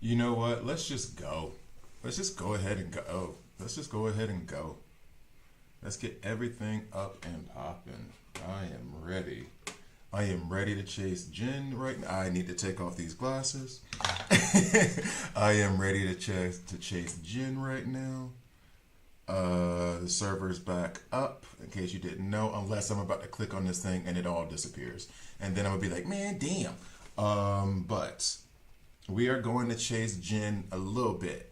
You know what? Let's just go. Let's just go ahead and go. Let's just go ahead and go. Let's get everything up and popping. I am ready. I am ready to chase Jen right now. I need to take off these glasses. I am ready to chase Jen right now. The server's back up, in case you didn't know, unless I'm about to click on this thing and it all disappears. And then I'm gonna be like, man, damn. But we are going to chase Jen a little bit.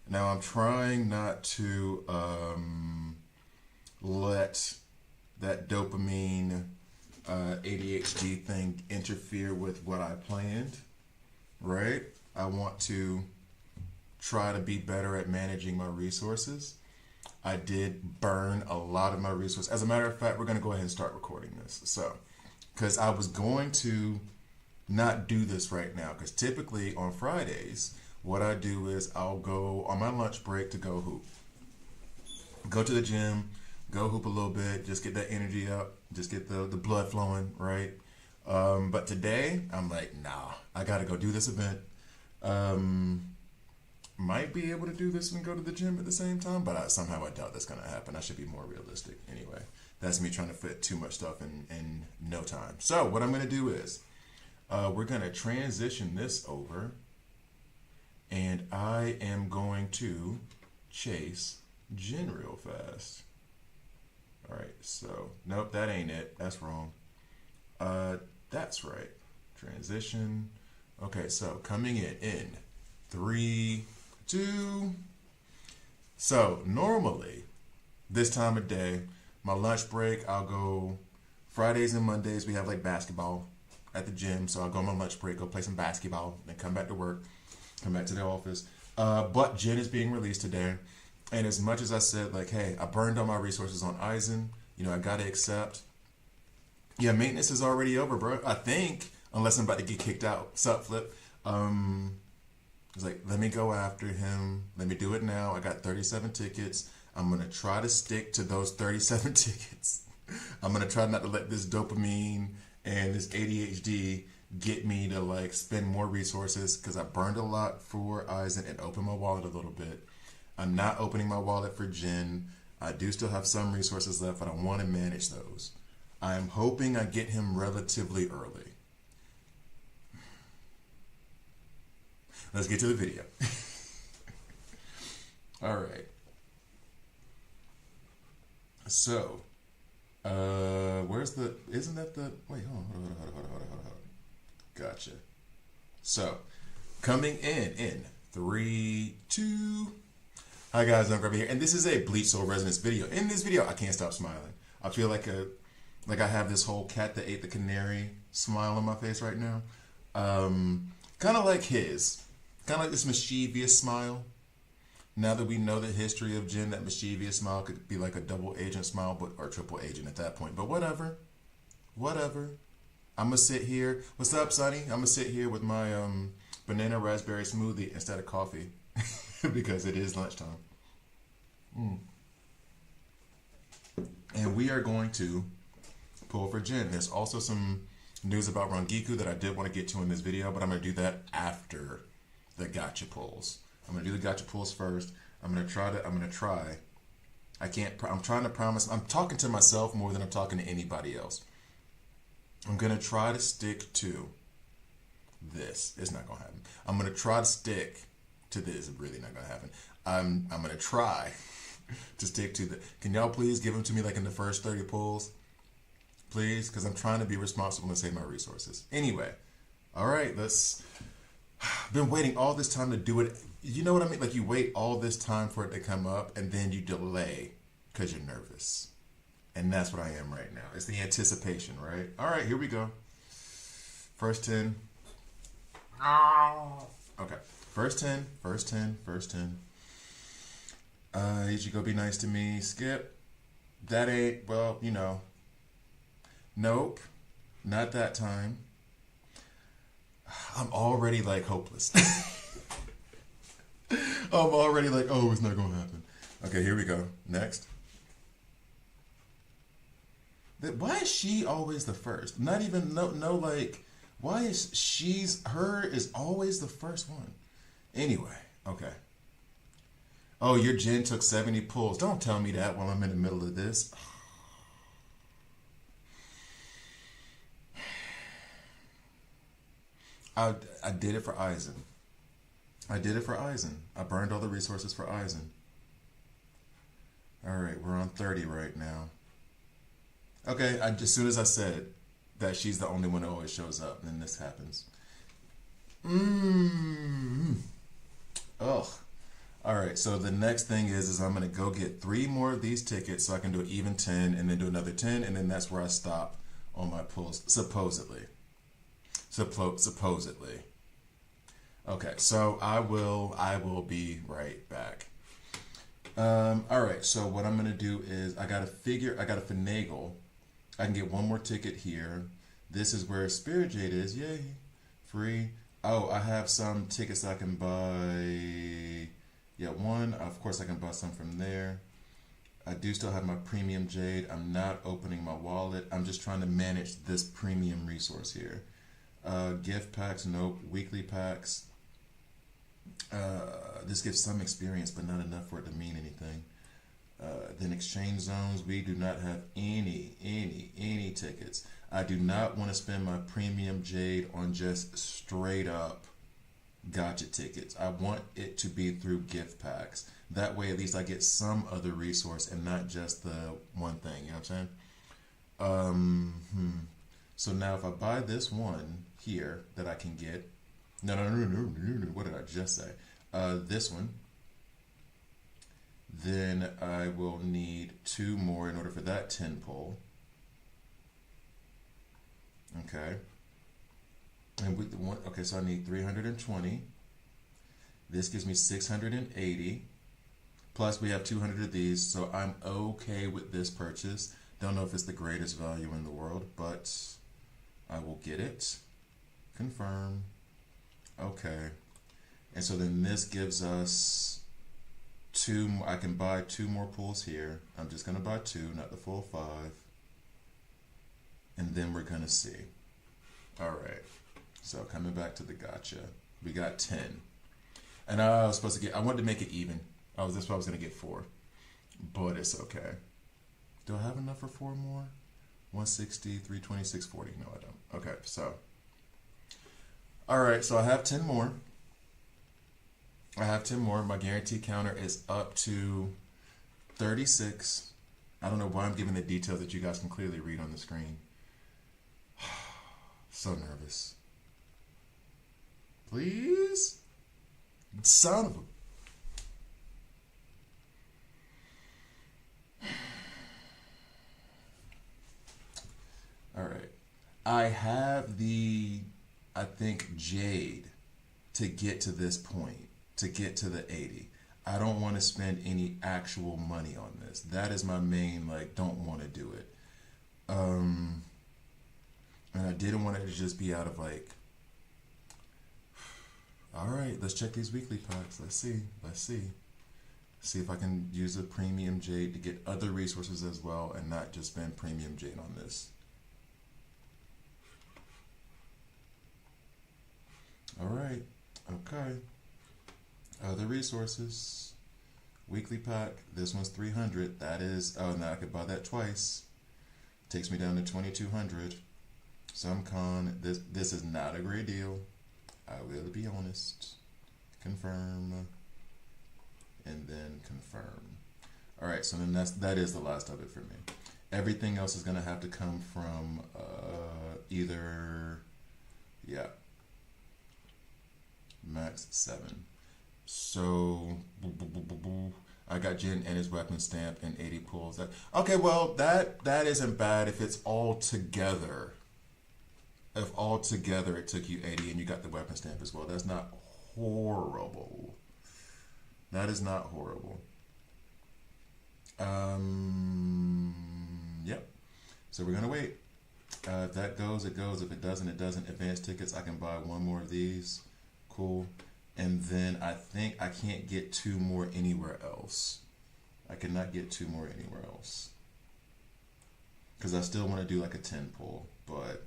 Now I'm trying not to let that dopamine ADHD thing interfere with what I planned, right? I want to try to be better at managing my resources. I did burn a lot of my resources. As a matter of fact, we're going to go ahead and start recording this. So, because I was going to not do this right now, because typically on Fridays, what I do is I'll go on my lunch break to go hoop. Go to the gym, go hoop a little bit, just get that energy up, just get the blood flowing, right? But today, I'm like, nah, I got to go do this event. Might be able to do this and go to the gym at the same time, but somehow I doubt that's going to happen. I should be more realistic anyway. That's me trying to fit too much stuff in no time. So what I'm going to do is we're going to transition this over, and I am going to chase Jen real fast. All right, so nope, that ain't it. That's wrong. That's right. Transition. Okay, so coming in 3, 2. So normally this time of day, my lunch break, I'll go Fridays and Mondays. We have like basketball at the gym, so I'll go on my lunch break, go play some basketball, then come back to work, come back to the office. But Jen is being released today. And as much as I said, like, hey, I burned all my resources on Eisen, you know, I got to accept. Yeah, maintenance is already over, bro. I think, unless I'm about to get kicked out. Sup, Flip? It's like, let me go after him. Let me do it now. I got 37 tickets. I'm going to try to stick to those 37 tickets. I'm going to try not to let this dopamine and this ADHD get me to, like, spend more resources, because I burned a lot for Eisen and opened my wallet a little bit. I'm not opening my wallet for Jen. I do still have some resources left, but I want to manage those. I'm hoping I get him relatively early. Let's get to the video. All right. So, where's the, isn't that the, wait, hold on. Gotcha. So, coming in 3, 2. Hi guys, I'm Grubby here, and this is a Bleach Soul Resonance video. In this video, I can't stop smiling. I feel like I have this whole cat that ate the canary smile on my face right now. Kind of like his. Kind of like this mischievous smile. Now that we know the history of Jen, that mischievous smile could be like a double agent smile, but or triple agent at that point. But whatever. I'm gonna sit here. What's up, Sonny? I'm gonna sit here with my banana raspberry smoothie instead of coffee. Because it is lunchtime. And we are going to pull for Jen. There's also some news about Rangiku that I did want to get to in this video, but I'm going to do that after the gotcha pulls. I'm going to do the gotcha pulls first. I'm trying to promise. I'm talking to myself more than I'm talking to anybody else. I'm going to try to stick to this. It's not going to happen. I'm going to try to stick to this. It's really not going to happen. I'm going to try to stick to the, can y'all please give them to me like in the first 30 pulls? Please, because I'm trying to be responsible and save my resources. Anyway, all right, been waiting all this time to do it. You know what I mean? Like you wait all this time for it to come up and then you delay because you're nervous. And that's what I am right now. It's the anticipation, right? All right, here we go. First 10. Okay. First 10. You should go be nice to me. Skip. That ain't, well, you know. Nope. Not that time. I'm already like hopeless. I'm already like, oh, it's not going to happen. Okay, here we go. Next. Why is she always the first? Not even, no like, Why is her is always the first one? Anyway, okay. Oh, your Jen took 70 pulls. Don't tell me that while I'm in the middle of this. I did it for Eisen. I did it for Eisen. I burned all the resources for Eisen. All right, we're on 30 right now. Okay, as soon as I said that she's the only one who always shows up, then this happens. Ugh. All right, so the next thing is I'm gonna go get 3 more of these tickets so I can do an even 10, and then do another 10, and then that's where I stop on my pulls, supposedly. Supposedly. Okay, so I will be right back. All right, so what I'm gonna do is I gotta finagle. I can get 1 more ticket here. This is where Spirit Jade is. Yay, free. Oh, I have some tickets I can buy. Yeah, 1. Of course, I can buy some from there. I do still have my premium jade. I'm not opening my wallet. I'm just trying to manage this premium resource here. Gift packs, nope. Weekly packs. This gives some experience, but not enough for it to mean anything. Then exchange zones. We do not have any tickets. I do not want to spend my premium jade on just straight up gotcha tickets. I want it to be through gift packs. That way, at least I get some other resource and not just the one thing. You know what I'm saying? So now if I buy this one here that I can get, no. What did I just say? This one. Then I will need 2 more in order for that 10 pull. Okay. And with the one, okay, so I need 320. This gives me 680. Plus we have 200 of these, so I'm okay with this purchase. Don't know if it's the greatest value in the world, but I will get it. Confirm. Okay. And so then this gives us 2, I can buy 2 more pulls here. I'm just gonna buy 2, not the full 5. And then we're gonna see. All right. So coming back to the gotcha, we got 10. And I was supposed to get, I wanted to make it even. That's why I was gonna get 4, but it's okay. Do I have enough for 4 more? 160, 320, 640. No, I don't. Okay, so. All right, so I have 10 more. My guarantee counter is up to 36. I don't know why I'm giving the details that you guys can clearly read on the screen. So nervous. Please? Son of a... All right. I have I think, jade to get to this point, to get to the 80. I don't want to spend any actual money on this. That is my main, don't want to do it. And I didn't want it to just be out of all right, let's check these weekly packs. Let's see. See if I can use a premium jade to get other resources as well and not just spend premium jade on this. All right, okay. Other resources. Weekly pack. This one's 300. That is, oh, now I could buy that twice. Takes me down to 2,200. Some con. This is not a great deal. I will be honest. Confirm. And then confirm. All right, so then that is the last of it for me. Everything else is gonna have to come from either, yeah, max 7. So I got Jin and his weapon stamp and 80 pulls. Okay, well that isn't bad if it's all together. If all together it took you 80 and you got the weapon stamp as well, that's not horrible. That is not horrible. Yep. So we're gonna wait. If that goes, it goes. If it doesn't, it doesn't. Advanced tickets, I can buy 1 more of these. Cool. And then I think I can't get 2 more anywhere else. I cannot get 2 more anywhere else. Because I still want to do a 10 pull, but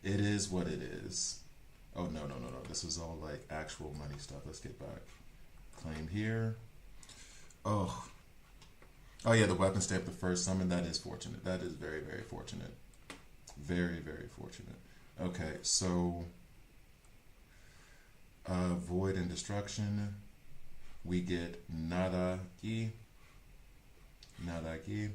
It is what it is. Oh, no, no, no, no. This is all like actual money stuff. Let's get back. Claim here. Oh. Oh, yeah, the weapon stamp, the first summon. That is fortunate. That is very, very fortunate. Very, very fortunate. Okay, so Void and Destruction. We get Nada Ki. Nada Ki.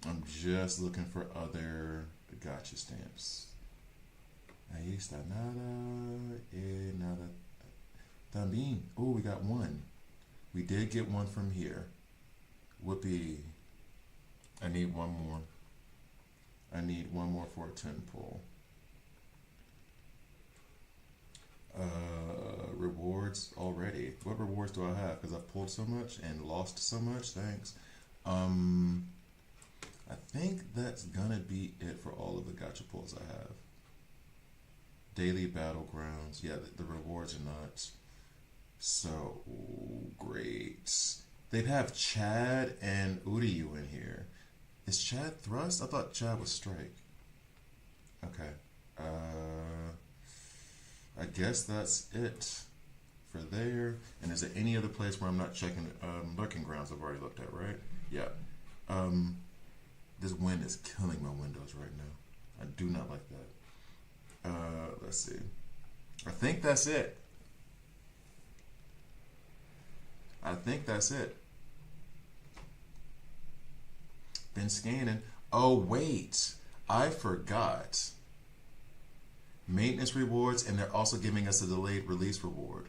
I'm just looking for other gotcha stamps. Ahí está nada. Nada. También. Oh, we got one. We did get one from here. Whoopee. I need one more. I need one more for a 10 pull. Rewards already. What rewards do I have? Because I've pulled so much and lost so much. Thanks. I think that's gonna be it for all of the gacha pulls I have. Daily battlegrounds. Yeah, the rewards are not so great. They'd have Chad and Uryu in here. Is Chad thrust? I thought Chad was strike. Okay. I guess that's it for there. And is there any other place where I'm not checking? Lurking grounds I've already looked at, right? Yeah. This wind is killing my windows right now. I do not like that. Let's see. I think that's it. I think that's it. Been scanning. Oh, wait. I forgot. Maintenance rewards, and they're also giving us a delayed release reward.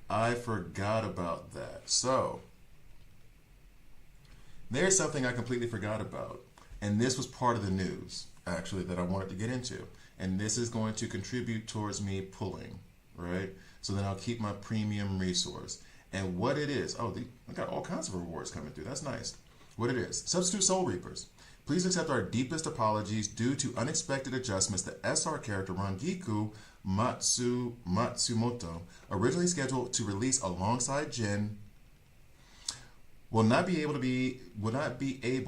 I forgot about that. So, there's something I completely forgot about. And this was part of the news, actually, that I wanted to get into. And this is going to contribute towards me pulling, right? So then I'll keep my premium resource. And what it is, I got all kinds of rewards coming through. That's nice. What it is, Substitute Soul Reapers. Please accept our deepest apologies due to unexpected adjustments. The SR character Rangiku Matsumoto, originally scheduled to release alongside Jin, will not be able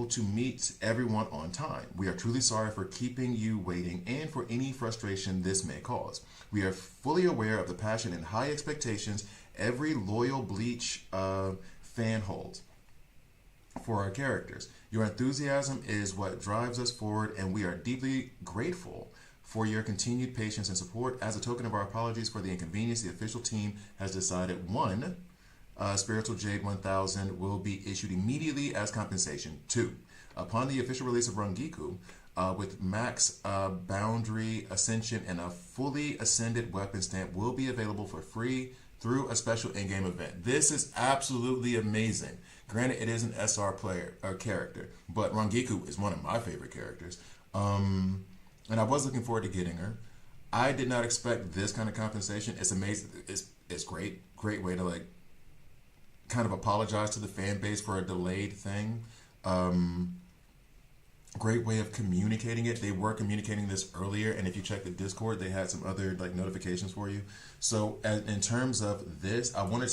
to meet everyone on time. We are truly sorry for keeping you waiting and for any frustration this may cause. We are fully aware of the passion and high expectations every loyal Bleach fan holds for our characters. Your enthusiasm is what drives us forward, and we are deeply grateful for your continued patience and support. As a token of our apologies for the inconvenience, the official team has decided 1. Spiritual Jade 1000 will be issued immediately as compensation. 2. Upon the official release of Rangiku, with max boundary ascension and a fully ascended weapon stamp will be available for free through a special in-game event. This is absolutely amazing. Granted, it is an SR player or character, but Rangiku is one of my favorite characters. And I was looking forward to getting her. I did not expect this kind of compensation. It's amazing. It's great. Great way to like kind of apologize to the fan base for a delayed thing. Great way of communicating it. They were communicating this earlier, and if you check the Discord, they had some other like notifications for you. So in terms of this, I wanted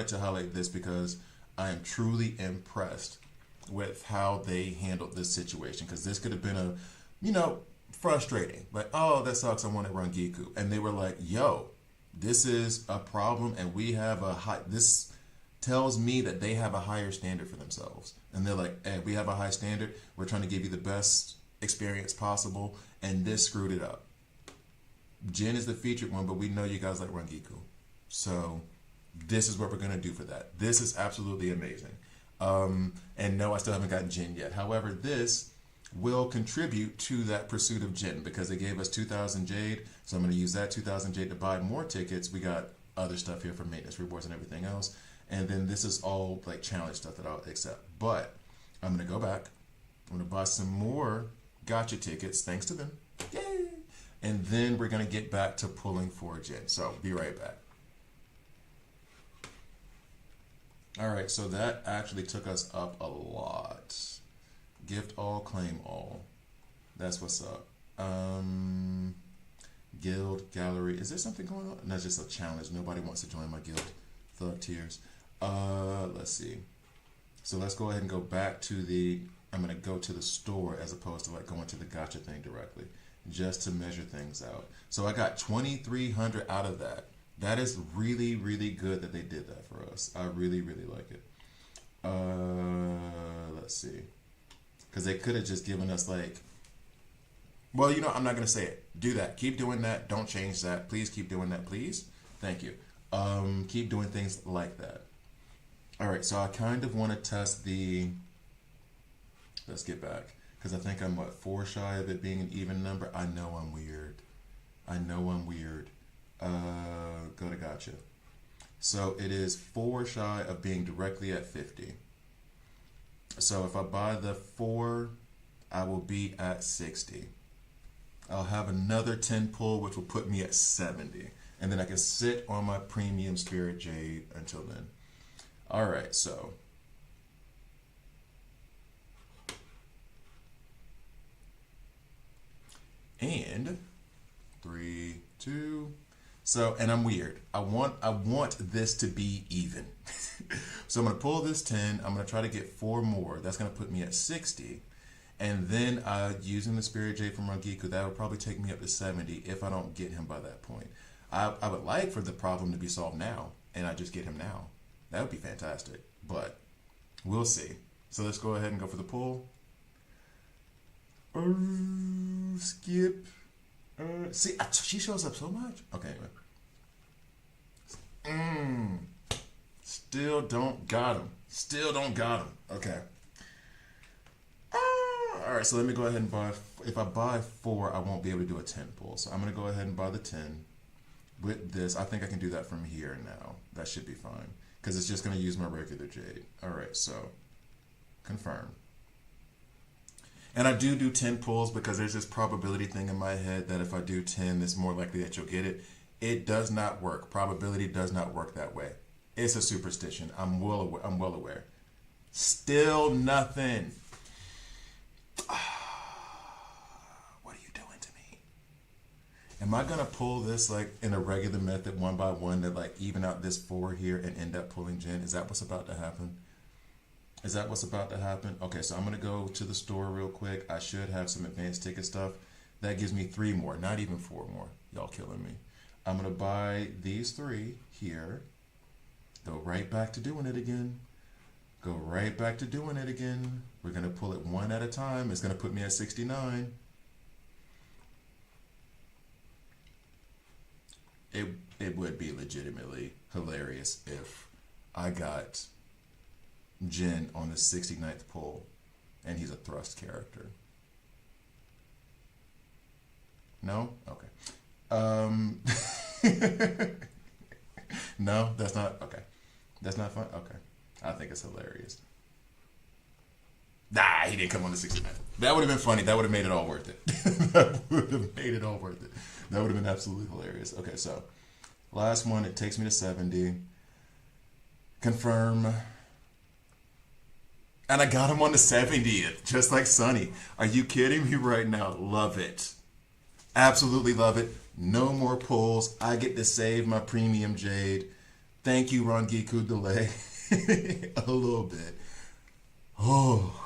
to highlight this because I am truly impressed with how they handled this situation, because this could have been frustrating. Like, oh, that sucks. I wanted Rangiku. And they were like, yo, this is a problem, and we have this tells me that they have a higher standard for themselves. And they're like, hey, we have a high standard. We're trying to give you the best experience possible, and this screwed it up. Jin is the featured one, but we know you guys like Rangiku. So this is what we're going to do for that. This is absolutely amazing. And no, I still haven't gotten Jin yet. However, this will contribute to that pursuit of Jin because they gave us 2,000 Jade. So I'm going to use that 2,000 Jade to buy more tickets. We got other stuff here for maintenance rewards and everything else. And then this is all like challenge stuff that I'll accept. But I'm going to go back. I'm going to buy some more gotcha tickets thanks to them. Yay! And then we're going to get back to pulling for Jin. So be right back. All right, so that actually took us up a lot. Gift all, claim all. That's what's up. Guild, gallery. Is there something going on? No, it's just a challenge. Nobody wants to join my guild. Thug tears. Let's see. So let's go ahead and go back to the I'm going to go to the store as opposed to like going to the gacha thing directly, just to measure things out. So I got 2,300 out of that. That is really, really good that they did that for us. I really, really like it. Let's see. Because they could have just given us like, well, you know, I'm not going to say it. Do that. Keep doing that. Don't change that. Please keep doing that, please. Thank you. Keep doing things like that. All right, so I kind of want to test the, let's get back. Because I think I'm, what, 4 shy of it being an even number? I know I'm weird. I know I'm weird. Go to gotcha. So it is 4 shy of being directly at 50. So if I buy the 4, I will be at 60. I'll have another 10 pull, which will put me at 70. And then I can sit on my premium Spirit Jade until then. All right, so. And 3, 2. So, and I'm weird. I want this to be even. So I'm going to pull this 10. I'm going to try to get 4 more. That's going to put me at 60. And then using the Spirit Jade from Rangiku, that would probably take me up to 70 if I don't get him by that point. I would like for the problem to be solved now, and I just get him now. That would be fantastic, but we'll see. So let's go ahead and go for the pull. Skip. See, she shows up so much. Okay, anyway. Still don't got him. Still don't got him. Okay. All right, so let me go ahead and buy. If I buy 4, I won't be able to do a 10 pull. So I'm going to go ahead and buy the 10. With this, I think I can do that from here now. That should be fine. Because it's just going to use my regular Jade. All right, so confirm. And I do 10 pulls because there's this probability thing in my head that if I do 10, it's more likely that you'll get it. It does not work. Probability does not work that way. It's a superstition. I'm well aware. Still nothing. What are you doing to me? Am I gonna pull this like in a regular method, 1 by 1, to like even out this 4 here and end up pulling Jin? Is that what's about to happen? Is that what's about to happen? Okay, so I'm gonna go to the store real quick. I should have some advanced ticket stuff. That gives me 3 more, not even 4 more. Y'all killing me. I'm gonna buy these 3 here. Go right back to doing it again. Go right back to doing it again. We're going to pull it 1 at a time. It's going to put me at 69. It would be legitimately hilarious if I got Jin on the 69th pull and he's a thrust character. No? Okay. No, that's not, okay. That's not fun? Okay. I think it's hilarious. Nah, he didn't come on the 69th. That would have been funny. That would have made it all worth it. That would have made it all worth it. That would have been absolutely hilarious. Okay, so last one, it takes me to 70. Confirm. And I got him on the 70th, just like Sunny. Are you kidding me right now? Love it. Absolutely love it. No more pulls. I get to save my premium Jade. Thank you, Rangiku delay. A little bit. Oh.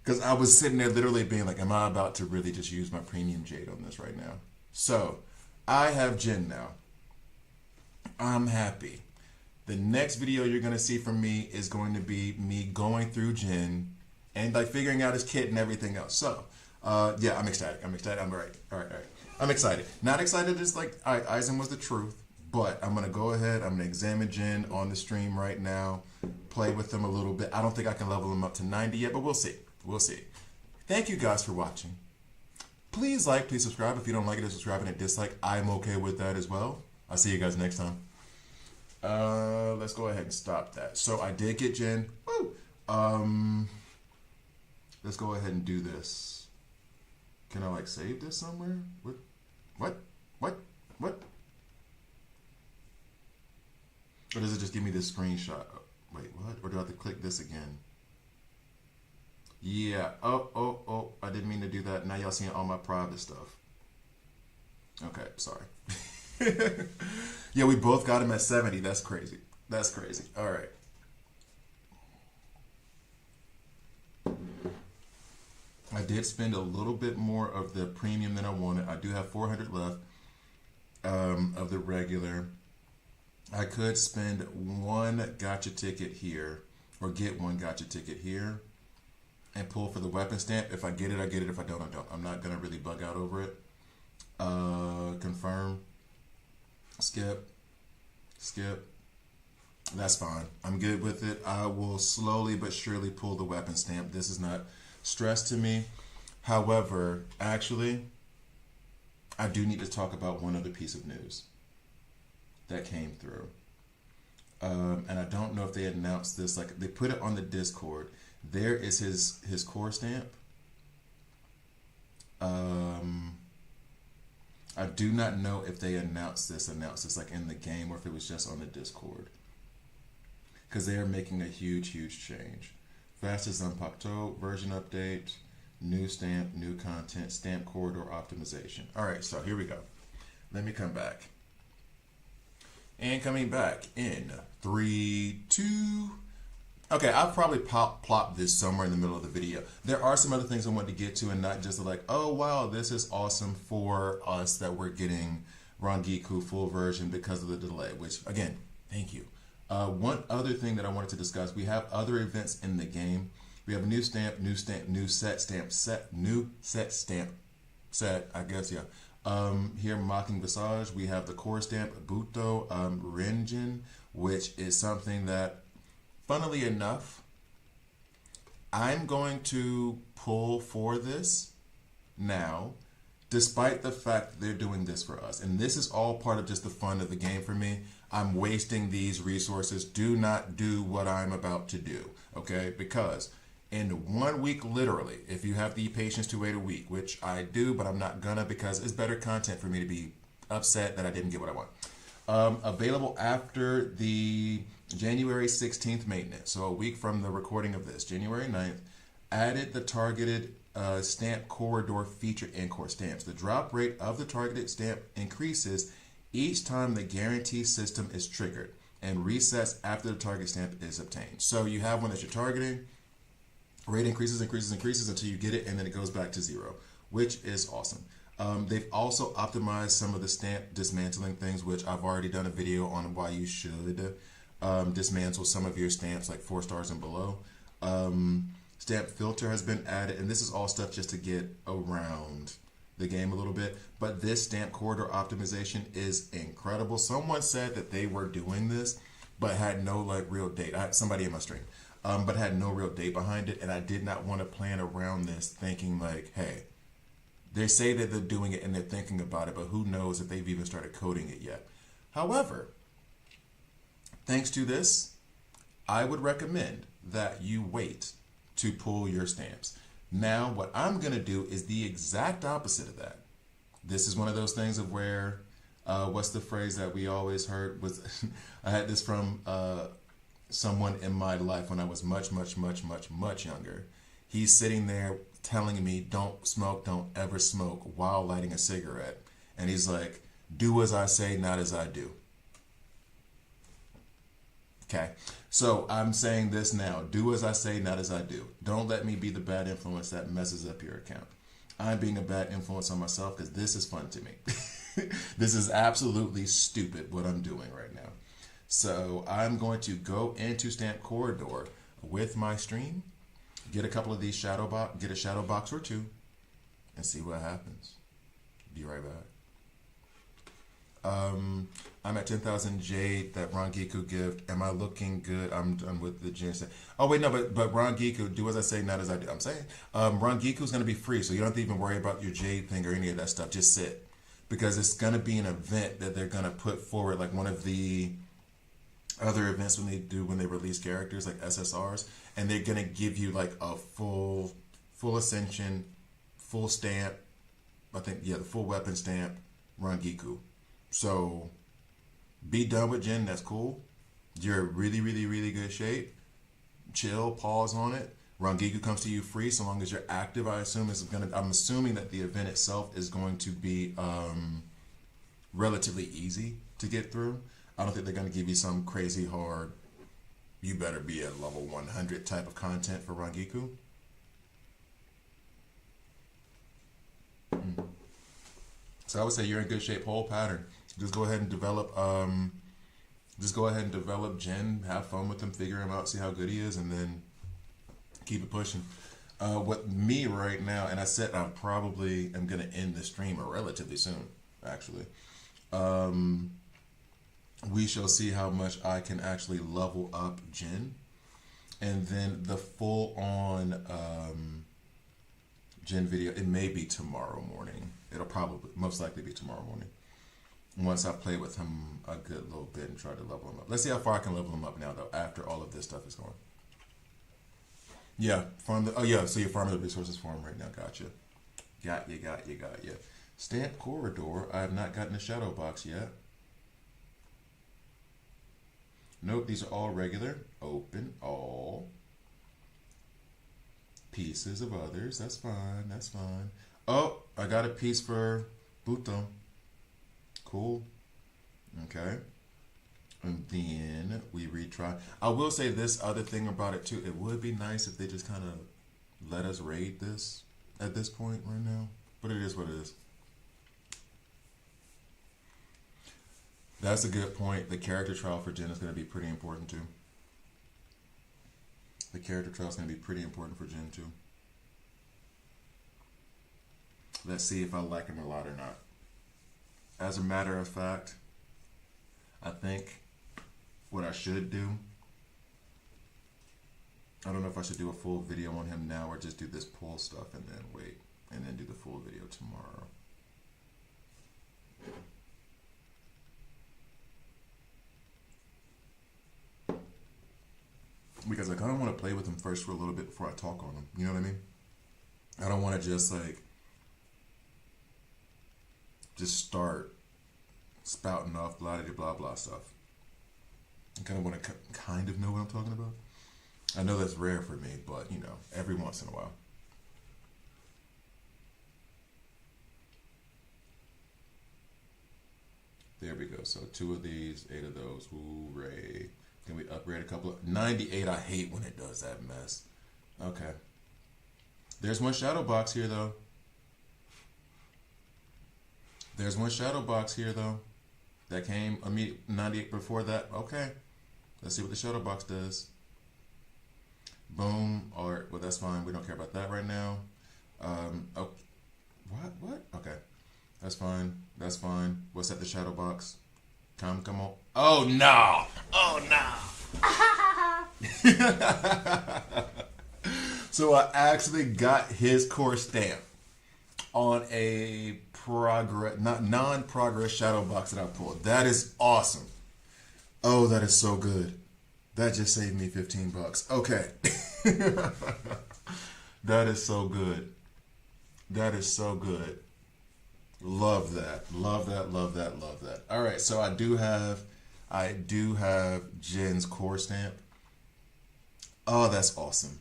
Because I was sitting there literally being like, am I about to really just use my premium Jade on this right now? So, I have Jin now. I'm happy. The next video you're going to see from me is going to be me going through Jin and like figuring out his kit and everything else. So, yeah, I'm ecstatic. I'm all right. I'm excited. Not excited as like, all right, Aizen was the truth. But I'm going to go ahead. I'm going to examine Jin on the stream right now. Play with him a little bit. I don't think I can level him up to 90 yet, but we'll see. We'll see. Thank you guys for watching. Please like, please subscribe. If you don't like it, subscribe and a dislike. I'm okay with that as well. I'll see you guys next time. Let's go ahead and stop that. So I did get Jin. Woo! Let's go ahead and do this. Can I like save this somewhere? What? Or does it just give me this screenshot? Wait, what? Or do I have to click this again? Yeah. Oh. I didn't mean to do that. Now y'all seeing all my private stuff. Okay, sorry. Yeah, we both got him at 70. That's crazy. All right. I did spend a little bit more of the premium than I wanted. I do have 400 left of the regular. I could spend one gacha ticket here, or get one gacha ticket here, and pull for the weapon stamp. If I get it, I get it. If I don't, I don't. I'm not going to really bug out over it. Confirm. Skip. Skip. That's fine. I'm good with it. I will slowly but surely pull the weapon stamp. This is not stress to me. However, actually, I do need to talk about one other piece of news that came through. And I don't know if they announced this. Like, they put it on the Discord. There is his core stamp. I do not know if they announced this like in the game, or if it was just on the Discord. Because they are making a huge change. Fastest Unpacto version update, new stamp, new content, stamp corridor optimization. All right, so here we go. Let me come back. And coming back in 3, 2. Okay, I'll probably plop this somewhere in the middle of the video. There are some other things I want to get to, and not just like, oh wow, this is awesome for us that we're getting Rangiku full version because of the delay, which again, thank you. One other thing that I wanted to discuss, we have other events in the game. We have a new stamp, new set stamp, I guess, yeah. Here, Mocking Visage, we have the core stamp, Buto Renjin, which is something that, funnily enough, I'm going to pull for this now, despite the fact that they're doing this for us. And this is all part of just the fun of the game for me. I'm wasting these resources. Do not do what I'm about to do, okay? Because in 1 week, literally, if you have the patience to wait a week, which I do, but I'm not gonna, because it's better content for me to be upset that I didn't get what I want. Available after the January 16th maintenance, so a week from the recording of this, January 9th, added the targeted stamp corridor feature in core stamps. The drop rate of the targeted stamp increases each time the guarantee system is triggered and resets after the target stamp is obtained. So you have one that you're targeting, rate increases until you get it, and then it goes back to 0, which is awesome. They've also optimized some of the stamp dismantling things, which I've already done a video on why you should dismantle some of your stamps, like 4 stars and below. Stamp filter has been added, and this is all stuff just to get around the game a little bit. But this stamp corridor optimization is incredible. Someone said that they were doing this, but had no like real date. I had somebody in my stream, but had no real date behind it, and I did not want to plan around this thinking like, hey, they say that they're doing it and they're thinking about it, but who knows if they've even started coding it yet. However, thanks to this, I would recommend that you wait to pull your stamps. Now, what I'm going to do is the exact opposite of that. This is one of those things of where, what's the phrase that we always heard was, I had this from someone in my life when I was much younger. He's sitting there telling me, don't smoke, don't ever smoke, while lighting a cigarette. And he's like, do as I say, not as I do. Okay, so I'm saying this now. Do as I say, not as I do. Don't let me be the bad influence that messes up your account. I'm being a bad influence on myself because this is fun to me. This is absolutely stupid what I'm doing right now. So I'm going to go into Stamp Corridor with my stream, get a couple of these get a shadow box or 2, and see what happens. Be right back. I'm at 10,000 Jade, that Rangiku gift. Am I looking good? I'm done with the Jin. Oh wait, no, but Rangiku, do as I say, not as I do. I'm saying Rangiku is going to be free, so you don't have to even worry about your Jade thing or any of that stuff. Just sit, because it's going to be an event that they're going to put forward, like one of the other events when they release characters like SSRs, and they're going to give you like a full ascension, full stamp. I think, yeah, the full weapon stamp Rangiku. So be done with Jin, that's cool. You're really good shape. Chill, pause on it. Rangiku comes to you free so long as you're active. I'm assuming that the event itself is going to be relatively easy to get through. I don't think they're going to give you some crazy hard, you better be at level 100 type of content for Rangiku. So I would say you're in good shape. Whole pattern. Just go ahead and develop. Just go ahead and develop Jin. Have fun with him. Figure him out. See how good he is, and then keep it pushing. With me right now, and I said I probably am gonna end the stream relatively soon. Actually, we shall see how much I can actually level up Jin, and then the full on Jin video. It may be tomorrow morning. It'll probably most likely be tomorrow morning. Once I've played with him a good little bit and tried to level him up. Let's see how far I can level him up now, though, after all of this stuff is going. Yeah, farm the, oh yeah, so you're farming the resources for him right now. Gotcha. Got you. Stamp corridor. I have not gotten a shadow box yet. Nope, these are all regular. Open all. Pieces of others. That's fine. Oh, I got a piece for Buto. Cool. Okay. And then we retry. I will say this other thing about it too. It would be nice if they just kind of let us raid this at this point right now. But it is what it is. That's a good point. The character trial for Jin is going to be pretty important too. The character trial is going to be pretty important for Jin too. Let's see if I like him a lot or not. As a matter of fact, I think what I should do, I don't know if I should do a full video on him now or just do this pull stuff and then wait and then do the full video tomorrow. Because I kind of want to play with him first for a little bit before I talk on him. You know what I mean? I don't want to just start spouting off blah blah blah stuff. I kind of want to kind of know what I'm talking about. I know that's rare for me, but you know, every once in a while. There we go. So 2 of these, 8 of those. Hooray. Can we upgrade a couple of 98? I hate when it does that mess. Okay. There's one shadow box here though. There's one shadow box here though. That came immediately 98 before that. Okay. Let's see what the shadow box does. Boom. All right. Well, that's fine. We don't care about that right now. Oh, what? Okay. That's fine. That's fine. What's at the shadow box? Come on. Oh, no. Oh, no. So I actually got his core stamp on a non-progress shadow box that I pulled. That is awesome. Oh, that is so good. That just saved me 15 bucks. Okay. That is so good. That is so good. Love that. Love that. Love that. Love that. All right, so I do have Jin's core stamp. Oh, that's awesome.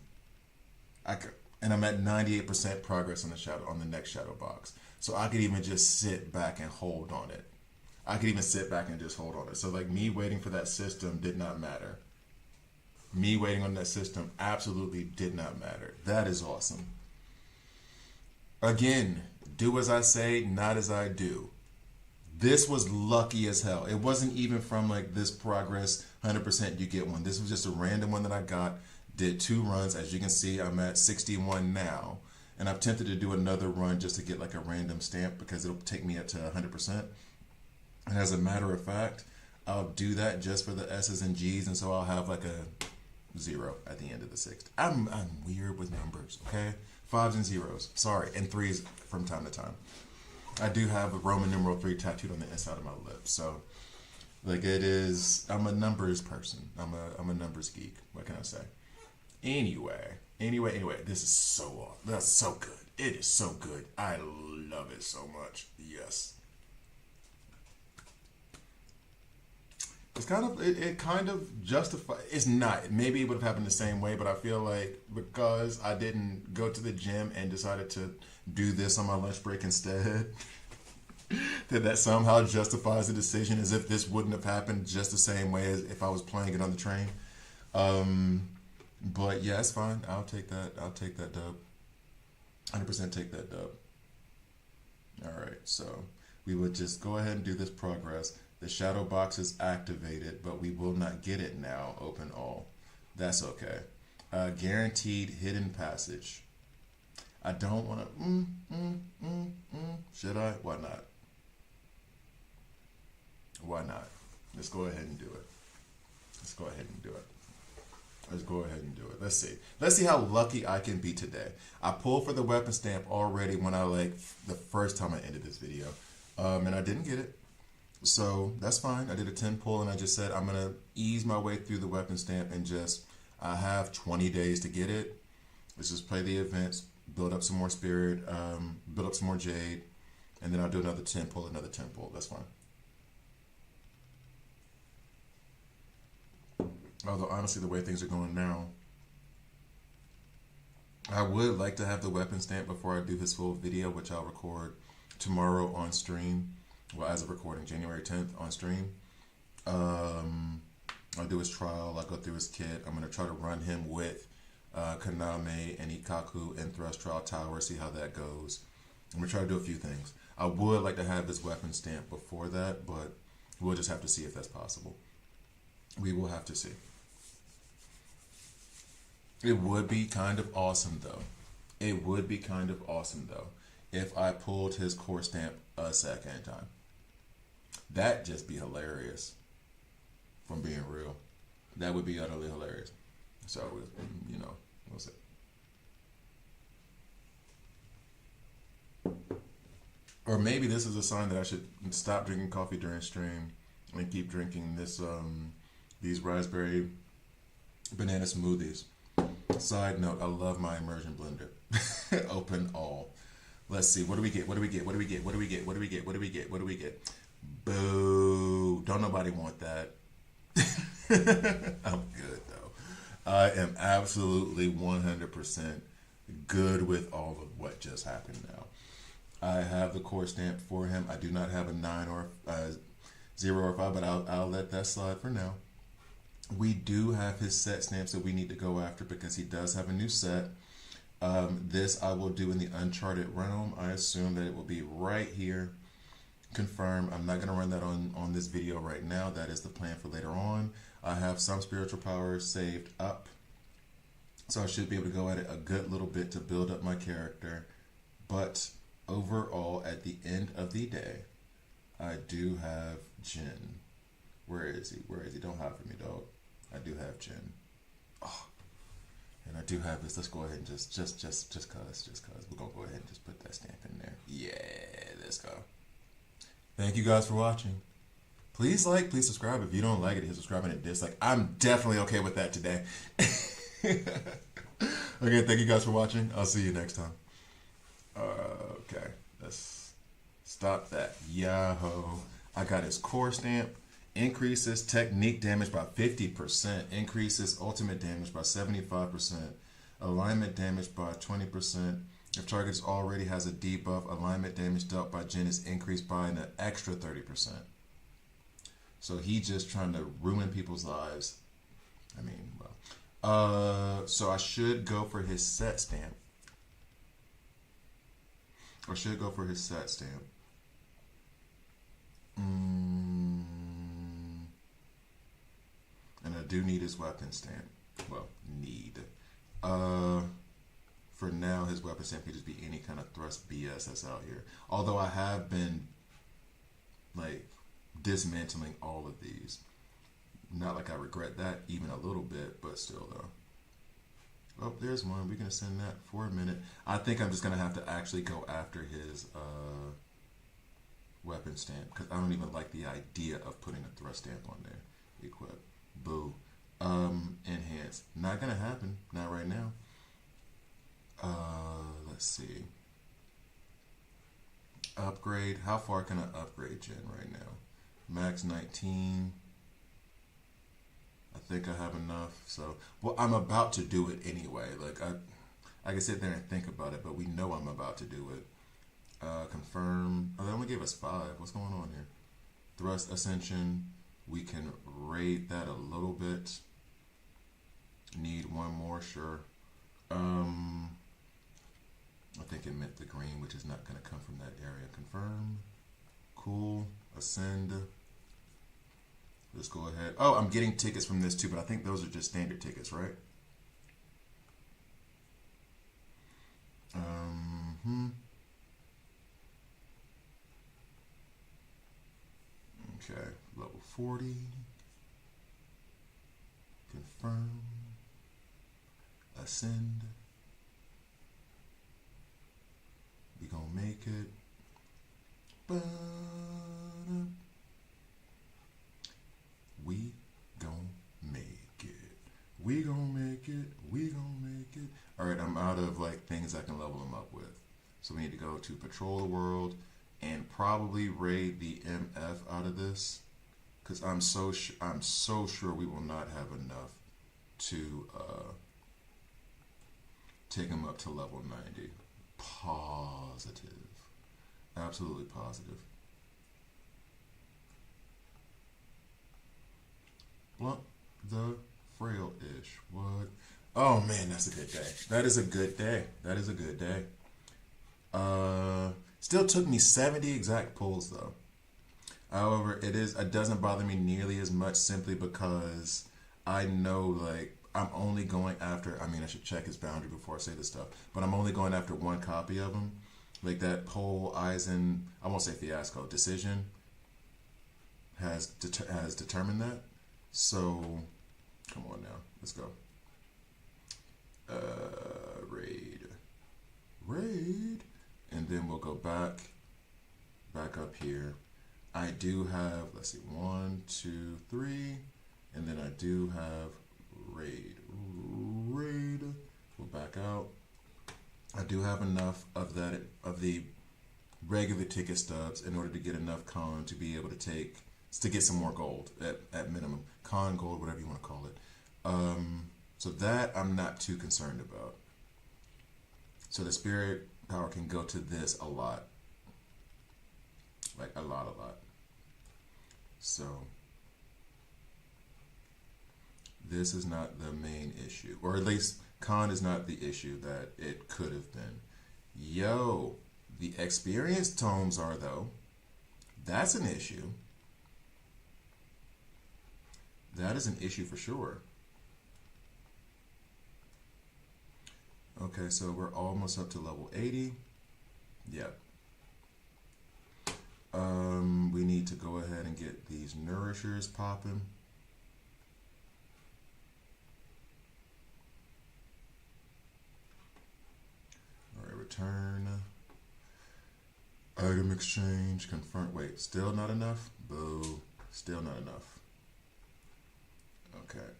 And I'm at 98% progress on the next shadow box. So I could even just sit back and hold on it. I could even sit back and just hold on it. So like me waiting for that system did not matter. Me waiting on that system absolutely did not matter. That is awesome. Again, do as I say, not as I do. This was lucky as hell. It wasn't even from like this progress 100% you get one. This was just a random one that I got. Did 2 runs. As you can see, I'm at 61 now. And I'm tempted to do another run just to get like a random stamp because it'll take me up to 100%. And as a matter of fact, I'll do that just for the S's and G's. And so I'll have like a 0 at the end of the 6th. I'm weird with numbers, okay? 5s and 0s. Sorry. And 3s from time to time. I do have a Roman numeral 3 tattooed on the inside of my lip. So like it is, I'm a numbers person. I'm a numbers geek. What can I say? Anyway, this is so awesome. That's so good. It is so good. I love it so much. Yes. It's it kind of justifies. It's not. Maybe it would have happened the same way, but I feel like because I didn't go to the gym and decided to do this on my lunch break instead, that somehow justifies the decision as if this wouldn't have happened just the same way as if I was playing it on the train. But yeah, it's fine. I'll take that. I'll take that dub. 100% take that dub. All right, so We will just go ahead and do this progress. The shadow box is activated, but we will not get it now. Open all. That's okay. Guaranteed hidden passage. I don't want to. Should I? Why not? Why not? Let's go ahead and do it. Let's go ahead and do it. Let's go ahead and do it. Let's see. Let's see how lucky I can be today. I pulled for the weapon stamp already when I the first time I ended this video. And I didn't get it. So that's fine. I did a 10 pull and I just said I'm going to ease my way through the weapon stamp and I have 20 days to get it. Let's just play the events, build up some more spirit, build up some more jade, and then I'll do another 10 pull, another 10 pull. That's fine. Although honestly, the way things are going now, I would like to have the weapon stamp before I do his full video, which I'll record tomorrow on stream. Well, as of recording, January 10th on stream. I'll do his trial. I'll go through his kit. I'm going to try to run him with Kaname and Ikaku and Thrust Trial Tower, see how that goes. I'm going to try to do a few things. I would like to have his weapon stamp before that, but we'll just have to see if that's possible. We will have to see. It would be kind of awesome, though. It would be kind of awesome, though, if I pulled his core stamp a second time. That'd just be hilarious. If I'm being real. That would be utterly hilarious. So, you know, we'll see. Or maybe this is a sign that I should stop drinking coffee during stream and keep drinking these raspberry banana smoothies. Side note, I love my immersion blender. Open all. Let's see. What do we get? What do we get? What do we get? What do we get? What do we get? What do we get? What do we get? Boo. Don't nobody want that. I'm good, though. I am absolutely 100% good with all of what just happened now. I have the core stamp for him. I do not have a 9 or 0 or 5, but I'll let that slide for now. We do have his set stamps that we need to go after because he does have a new set. This I will do in the Uncharted realm. I assume that it will be right here. Confirm. I'm not going to run that on this video right now. That is the plan for later on. I have some spiritual power saved up. So I should be able to go at it a good little bit to build up my character. But overall, at the end of the day, I do have Jin. Where is he? Where is he? Don't hide from me, dog. I do have Jin. Oh. And I do have this. Let's go ahead and just cause. We're going to go ahead and just put that stamp in there. Yeah, let's go. Thank you guys for watching. Please like, please subscribe. If you don't like it, hit subscribe and hit dislike. I'm definitely okay with that today. Okay, thank you guys for watching. I'll see you next time. Okay, let's stop that. Yahoo. I got his core stamp. Increases technique damage by 50%. Increases ultimate damage by 75%. Alignment damage by 20%. If target already has a debuff, alignment damage dealt by Jin is increased by an extra 30%. So he just trying to ruin people's lives. I mean, well. So I should go for his set stamp. Or should go for his set stamp. And I do need his weapon stamp. Well, need. For now, his weapon stamp could just be any kind of thrust BS that's out here. Although I have been, like, dismantling all of these. Not like I regret that even a little bit, but still, though. Oh, there's one. We can send that for a minute. I think I'm just going to have to actually go after his weapon stamp because I don't even like the idea of putting a thrust stamp on there. Equip. Boo. Enhance. Not going to happen. Not right now. Let's see. Upgrade. How far can I upgrade Jin right now? Max 19. I think I have enough. So, well, I'm about to do it anyway. Like, I can sit there and think about it, but we know I'm about to do it. Confirm. Oh, they only gave us 5. What's going on here? Thrust Ascension. We can raid that a little bit. Need one more, sure. I think it meant the green, which is not going to come from that area. Confirm. Cool. Ascend. Let's go ahead. Oh, I'm getting tickets from this too, but I think those are just standard tickets, right? Okay, level 40. Confirm. Ascend. We gonna make it. We gon' make it. We gon' make it. We gon' make it. Alright, I'm out of like things I can level them up with. So we need to go to patrol the world and probably raid the MF out of this. Cause I'm so sure we will not have enough to take him up to level 90. Positive. Absolutely positive. Blunt the frail-ish. What? Oh man, that's a good day. That is a good day. That is a good day. Still took me 70 exact pulls though. However, it doesn't bother me nearly as much simply because I know like I'm only going after, I mean I should check his boundary before I say this stuff, but I'm only going after one copy of him. Like that whole Eisen, I won't say fiasco, decision has determined that. So, come on now, let's go. Raid, and then we'll go back up here. I do have, let's see, 1, 2, 3, and then I do have raid. We'll back out. I do have enough of the regular ticket stubs in order to get enough con to be able to get some more gold at minimum. Con, gold, whatever you want to call it. So that I'm not too concerned about. So the spirit power can go to this a lot. Like a lot. So this is not the main issue. Or at least con is not the issue that it could have been. Yo, the experience tomes are though. That's an issue. That is an issue for sure. Okay, so we're almost up to level 80. Yep. We need to go ahead and get these nourishers popping. Alright, return. Item exchange, confirm. Wait, still not enough? Boo. Still not enough. Okay,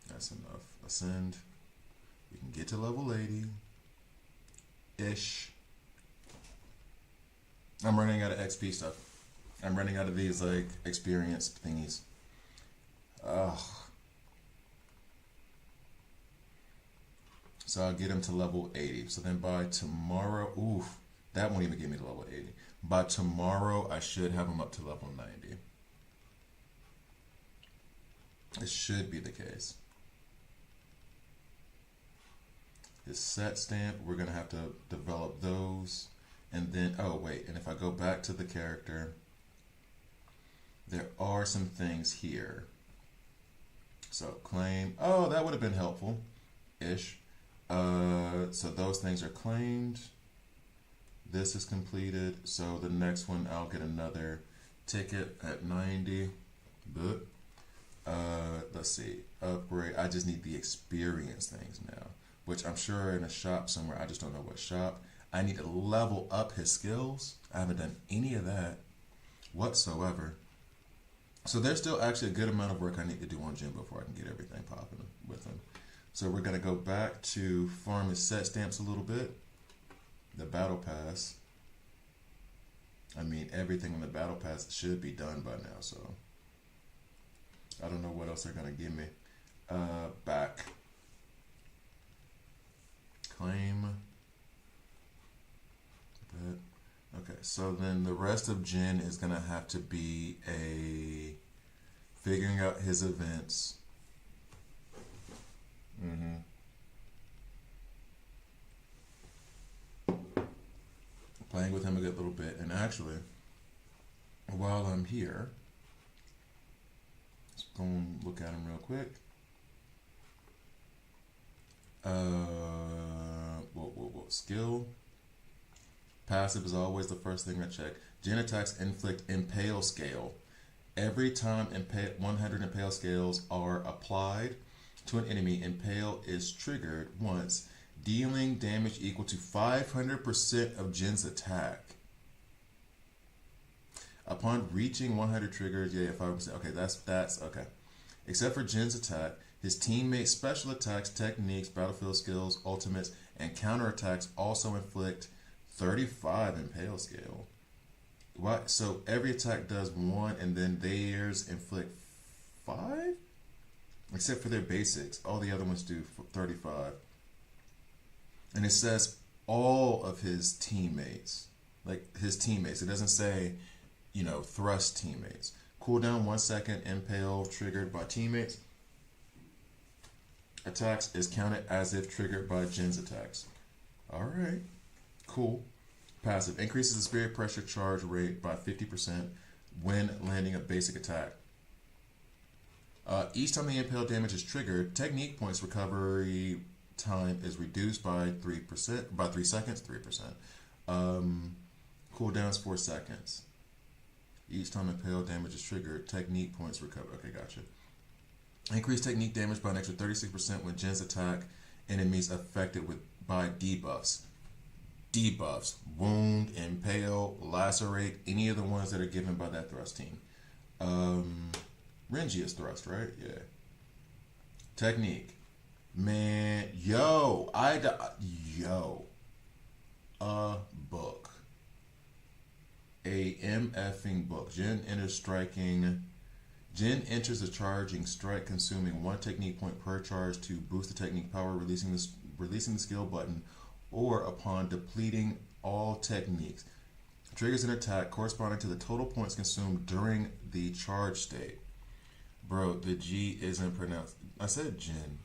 that's enough. Ascend. We can get to level 80-ish. I'm running out of XP stuff. I'm running out of these like experience thingies. Ugh. So I'll get him to level 80. So then by tomorrow, oof, that won't even get me to level 80. By tomorrow, I should have him up to level 90. It should be the case. His set stamp, we're going to have to develop those. And then, oh wait, and if I go back to the character, there are some things here. So claim, oh, that would have been helpful-ish. So those things are claimed. This is completed. So the next one, I'll get another ticket at 90. But, let's see, upgrade. I just need the experience things now, which I'm sure in a shop somewhere. I just don't know what shop. I need to level up his skills. I haven't done any of that whatsoever. So there's still actually a good amount of work I need to do on Jim before I can get everything popping with him. So we're going to go back to farm his set stamps a little bit. The battle pass. I mean, everything in the battle pass should be done by now, so I don't know what else they're going to give me. Back. Claim. Okay, so then the rest of Jin is going to have to be figuring out his events. Playing with him a good little bit. And actually, while I'm here, let's go and look at them real quick. Skill. Passive is always the first thing I check. Gen attacks inflict impale scale. Every time 100 impale scales are applied to an enemy, impale is triggered once, dealing damage equal to 500% of Jin's attack. Upon reaching 100 triggers, 5%. Okay, that's okay. Except for Jin's attack, his teammates' special attacks, techniques, battlefield skills, ultimates, and counterattacks also inflict 35 impale scale. What? So every attack does 1, and then theirs inflict 5? Except for their basics. All the other ones do 35. And it says all of his teammates. Like his teammates. It doesn't say, thrust teammates. Cooldown 1 second, impale triggered by teammates. Attacks is counted as if triggered by Jin's attacks. Alright. Cool. Passive. Increases the spirit pressure charge rate by 50% when landing a basic attack. Each time the impale damage is triggered, technique points recovery time is reduced by 3%, by 3 seconds, 3%. Cooldowns 4 seconds. Each time impale damage is triggered, technique points recover. Okay, gotcha. Increase technique damage by an extra 36% when Jin's attack enemies affected by debuffs. Debuffs, wound, impale, lacerate, any of the ones that are given by that thrust team. Renji is thrust, right? Yeah. Technique. Man, a book. A MFing book. Jin enters the charging strike, consuming 1 technique point per charge to boost the technique power, releasing the skill button, or upon depleting all techniques. Triggers an attack corresponding to the total points consumed during the charge state. Bro, the G isn't pronounced. I said Jin.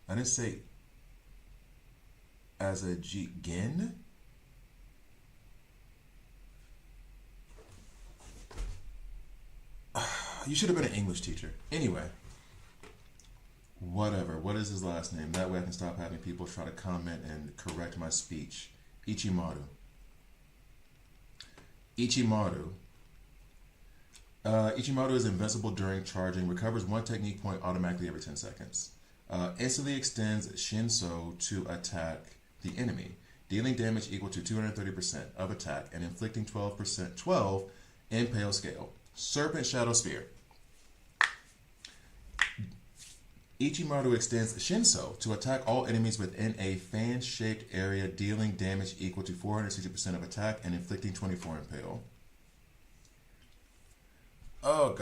I didn't say as a G. Gin? You should have been an English teacher. Anyway. Whatever. What is his last name? That way I can stop having people try to comment and correct my speech. Ichimaru. Ichimaru is invincible during charging. Recovers 1 technique point automatically every 10 seconds. Instantly extends Shinso to attack the enemy, dealing damage equal to 230% of attack and inflicting 12 impale scale. Serpent Shadow Spear. Ichimaru extends Shinso to attack all enemies within a fan-shaped area, dealing damage equal to 460% of attack and inflicting 24 impale. Oh, God.